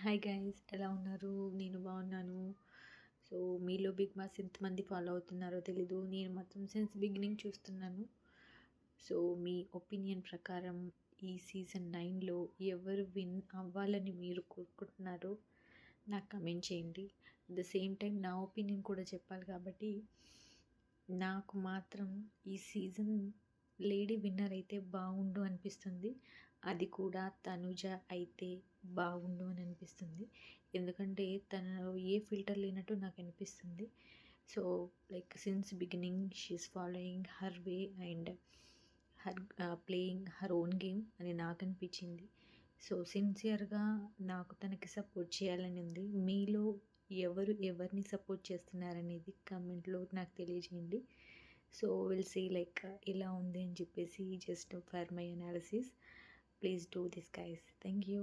Hi guys, ఎలా ఉన్నారు? నేను బాగున్నాను. సో మీలో బిగ్ బాస్ ఎంతమంది ఫాలో అవుతున్నారో తెలీదు. నేను మాత్రం సిన్స్ బిగినింగ్ చూస్తున్నాను. సో మీ ఒపీనియన్ ప్రకారం ఈ సీజన్ 9లో ఎవరు విన్ అవ్వాలని మీరు కోరుకుంటున్నారో నాకు కమెంట్ చేయండి. అట్ ద సేమ్ టైం నా ఒపీనియన్ కూడా చెప్పాలి కాబట్టి నాకు మాత్రం ఈ సీజన్ లేడీ విన్నర్ అయితే బాగుండు అనిపిస్తుంది. అది కూడా తనుజ అయితే బాగుండు అని అనిపిస్తుంది. ఎందుకంటే తను ఏ ఫిల్టర్ లేనట్టు నాకు అనిపిస్తుంది. So like since beginning she's following her way and her playing her own game అని నాకు అనిపించింది. సో సిన్సియర్గా నాకు తనకి సపోర్ట్ చేయాలని ఉంది. మీలో ఎవరు ఎవరిని సపోర్ట్ చేస్తున్నారనేది కామెంట్లో నాకు తెలియజేయండి. సో విల్ సీ లైక్ ఎలా ఉంది అని చెప్పేసి just for my analysis. Please do this guys. Thank you.